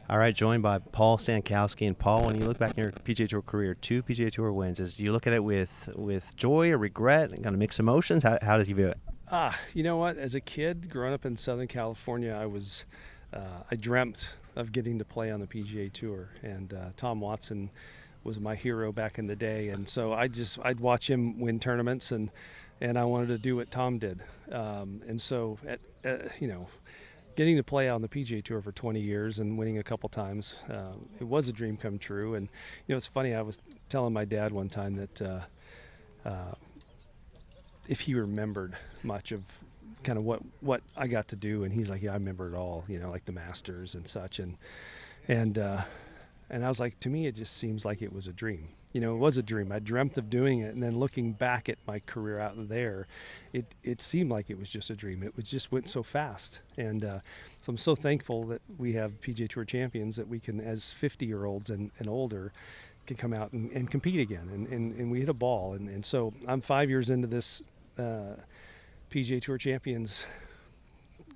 All right, joined by Paul Stankowski. And Paul, when you look back in your PGA Tour career, 2 PGA Tour wins, do you look at it with joy or regret and kind of mixed emotions? How does you view it? You know what? As a kid growing up in Southern California, I dreamt of getting to play on the PGA Tour, and Tom Watson was my hero back in the day, and so I'd watch him win tournaments, and I wanted to do what Tom did, and so getting to play on the PGA Tour for 20 years and winning a couple times, it was a dream come true. And it's funny. I was telling my dad one time that if he remembered much of kind of what I got to do, and he's like, yeah, I remember it all. Like the Masters and such, and I was like, to me, it just seems like it was a dream. It was a dream. I dreamt of doing it, and then looking back at my career out there, it seemed like it was just a dream. It was just went so fast, and so I'm so thankful that we have PGA Tour Champions that we can, as 50-year-olds and older, can come out and compete again, and we hit a ball, and so I'm 5 years into this PGA Tour Champions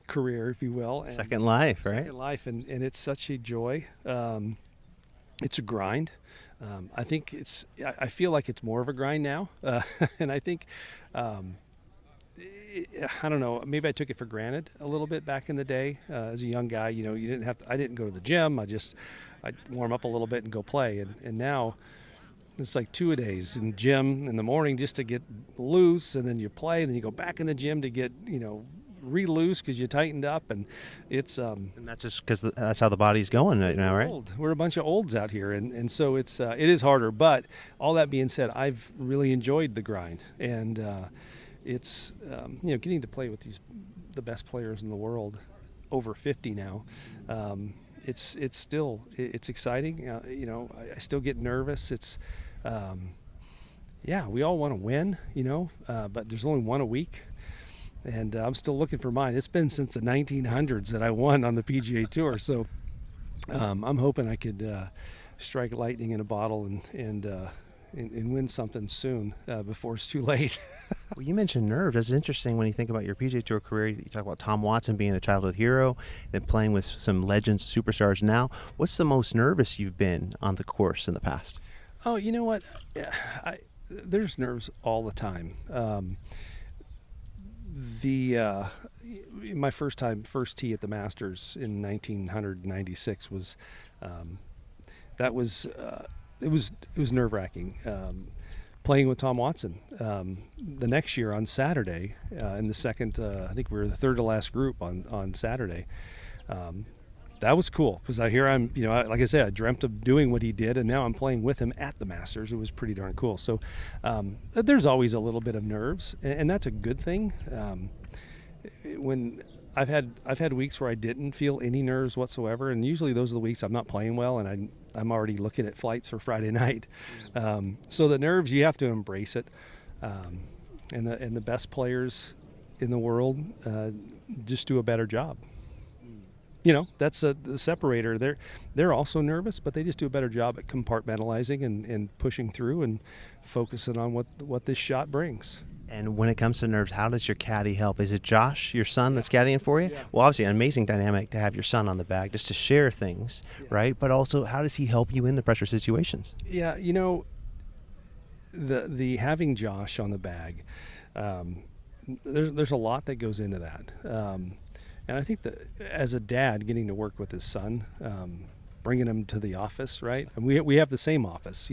career, if you will. And Second life, right? Second life, and it's such a joy. It's a grind. I think I feel like it's more of a grind now, and I think, I don't know, maybe I took it for granted a little bit back in the day. As a young guy, you didn't have to, I didn't go to the gym. I'd warm up a little bit and go play, and now it's like 2-a-days in gym in the morning just to get loose, and then you play, and then you go back in the gym to get re-loose because you tightened up, and it's And that's just because that's how the body's going right now, right? we're a bunch of olds out here, and so it is harder. But all that being said, I've really enjoyed the grind, and it's getting to play with the best players in the world, over 50 now. It's still exciting. I still get nervous. It's we all want to win, but there's only one a week. And I'm still looking for mine. It's been since the 1900s that I won on the PGA Tour. So I'm hoping I could strike lightning in a bottle and win something soon before it's too late. Well, you mentioned nerves. That's interesting when you think about your PGA Tour career. You talk about Tom Watson being a childhood hero, then playing with some legends, superstars now. What's the most nervous you've been on the course in the past? Oh, you know what? There's nerves all the time. My first tee at the Masters in 1996 was it was nerve-wracking. Playing with Tom Watson the next year on Saturday in the second, I think we were the third to last group on Saturday. That was cool because I'm, like I said, I dreamt of doing what he did, and now I'm playing with him at the Masters. It was pretty darn cool. So there's always a little bit of nerves, and that's a good thing. When I've had weeks where I didn't feel any nerves whatsoever, and usually those are the weeks I'm not playing well, and I'm already looking at flights for Friday night. So the nerves, you have to embrace it, and the best players in the world just do a better job. That's the separator. They're also nervous, but they just do a better job at compartmentalizing and pushing through and focusing on what this shot brings. And when it comes to nerves, how does your caddy help? Is it Josh, your son, that's caddying for you? Yeah. Well, obviously, an amazing dynamic to have your son on the bag just to share things, right? But also, how does he help you in the pressure situations? Yeah, the having Josh on the bag, there's a lot that goes into that. And I think that as a dad, getting to work with his son, bringing him to the office, right? And we have the same office.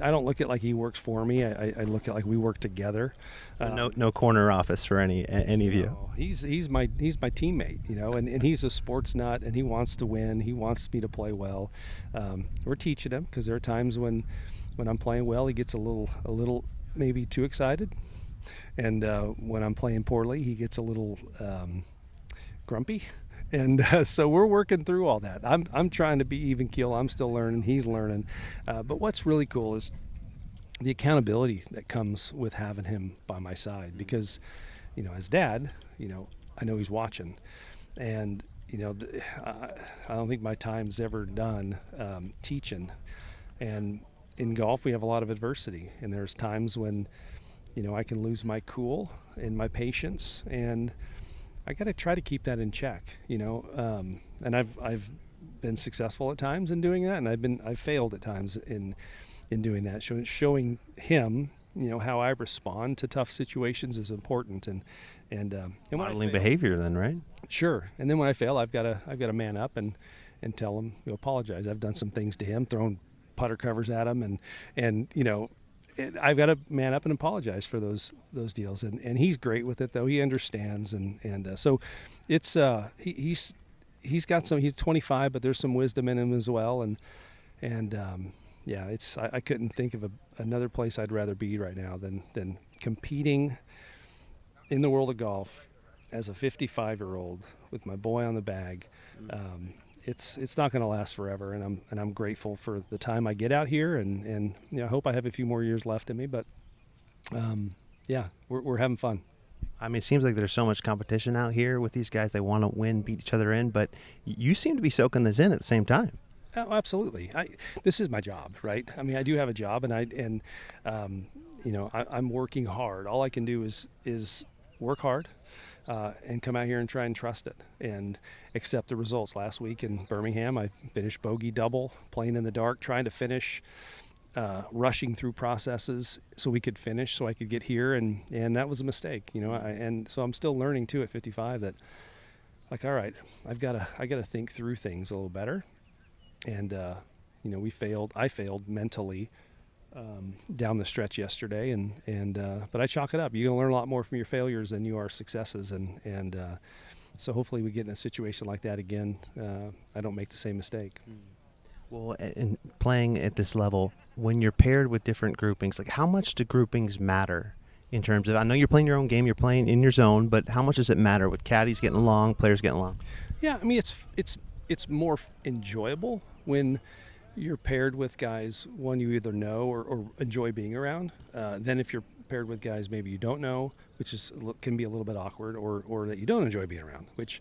I don't look at it like he works for me. I look at it like we work together. So no corner office for any of you. No, he's my teammate, and he's a sports nut, and he wants to win. He wants me to play well. We're teaching him because there are times when I'm playing well, he gets a little maybe too excited, and when I'm playing poorly, he gets a little grumpy, and so we're working through all that. I'm trying to be even keel. I'm still learning. He's learning. But what's really cool is the accountability that comes with having him by my side, because as dad, I know he's watching, and I don't think my time's ever done teaching. And in golf, we have a lot of adversity, and there's times when I can lose my cool and my patience, and I got to try to keep that in check, and I've been successful at times in doing that, and I've failed at times in doing that. Showing him, how I respond to tough situations is important, and when Modeling behavior, then, right? Sure. And then when I fail, I've got to man up and tell him, apologize. I've done some things to him, thrown putter covers at him, and I've got to man up and apologize for those deals. And he's great with it, though. He understands, and so it's he's got some. He's 25, but there's some wisdom in him as well, and yeah, I couldn't think of another place I'd rather be right now than competing in the world of golf as a 55-year-old with my boy on the bag. It's not going to last forever, and I'm grateful for the time I get out here, and I hope I have a few more years left in me. But yeah, we're having fun. I mean, it seems like there's so much competition out here with these guys. They want to win, beat each other in, but you seem to be soaking this in at the same time. Oh, absolutely. This is my job, right? I mean, I do have a job, and I'm working hard. All I can do is work hard and come out here and try and trust it and accept the results. Last week in Birmingham, I finished bogey double, playing in the dark, trying to finish, rushing through processes so we could finish, so I could get here, and that was a mistake, and so I'm still learning too at 55 that, like, all right, I got to think through things a little better. And I failed mentally down the stretch yesterday, but I chalk it up. You're gonna learn a lot more from your failures than you are successes, and so hopefully we get in a situation like that again. I don't make the same mistake. Well, in playing at this level, when you're paired with different groupings, like, how much do groupings matter in terms of? I know you're playing your own game, you're playing in your zone, but how much does it matter with caddies getting along, players getting along? Yeah, I mean, it's more enjoyable when you're paired with guys, one, you either know or enjoy being around, than if you're paired with guys maybe you don't know, which can be a little bit awkward, or that you don't enjoy being around, which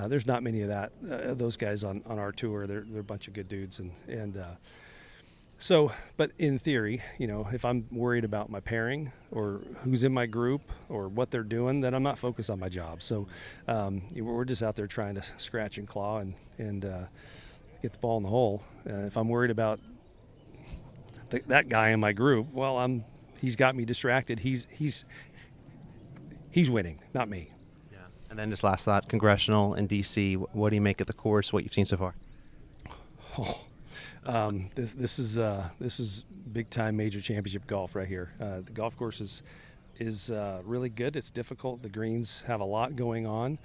there's not many of those guys on our tour. They're a bunch of good dudes, so, but in theory, if I'm worried about my pairing or who's in my group or what they're doing, then I'm not focused on my job. So we're just out there trying to scratch and claw and get the ball in the hole. If I'm worried about that guy in my group, well, he's got me distracted. He's winning, not me. Yeah. And then just last thought, Congressional and DC. What do you make of the course? What you've seen so far? This is big time major championship golf right here. The golf course is really good. It's difficult. The greens have a lot going on.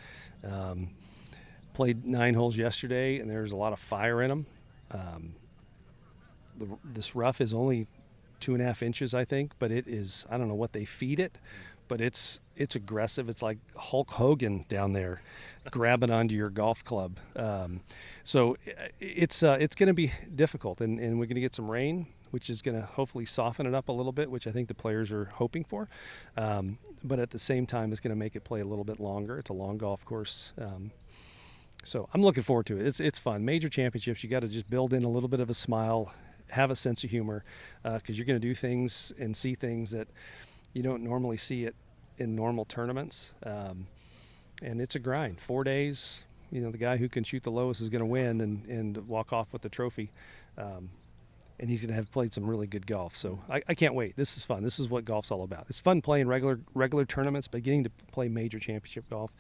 Played 9 holes yesterday, and there's a lot of fire in them. This rough is only 2.5 inches, I think, but it is, I don't know what they feed it, but it's aggressive. It's like Hulk Hogan down there grabbing onto your golf club. So it's going to be difficult, and we're going to get some rain, which is going to hopefully soften it up a little bit, which I think the players are hoping for. But at the same time, it's going to make it play a little bit longer. It's a long golf course. So I'm looking forward to it. It's fun. Major championships, you got to just build in a little bit of a smile, have a sense of humor, because you're going to do things and see things that you don't normally see it in normal tournaments. And it's a grind. 4 days, the guy who can shoot the lowest is going to win and walk off with the trophy. And he's going to have played some really good golf. So I can't wait. This is fun. This is what golf's all about. It's fun playing regular tournaments, but getting to play major championship golf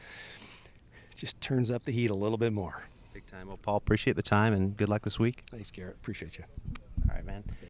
just turns up the heat a little bit more. Big time. Well, Paul, appreciate the time, and good luck this week. Thanks, Garrett. Appreciate you. All right, man.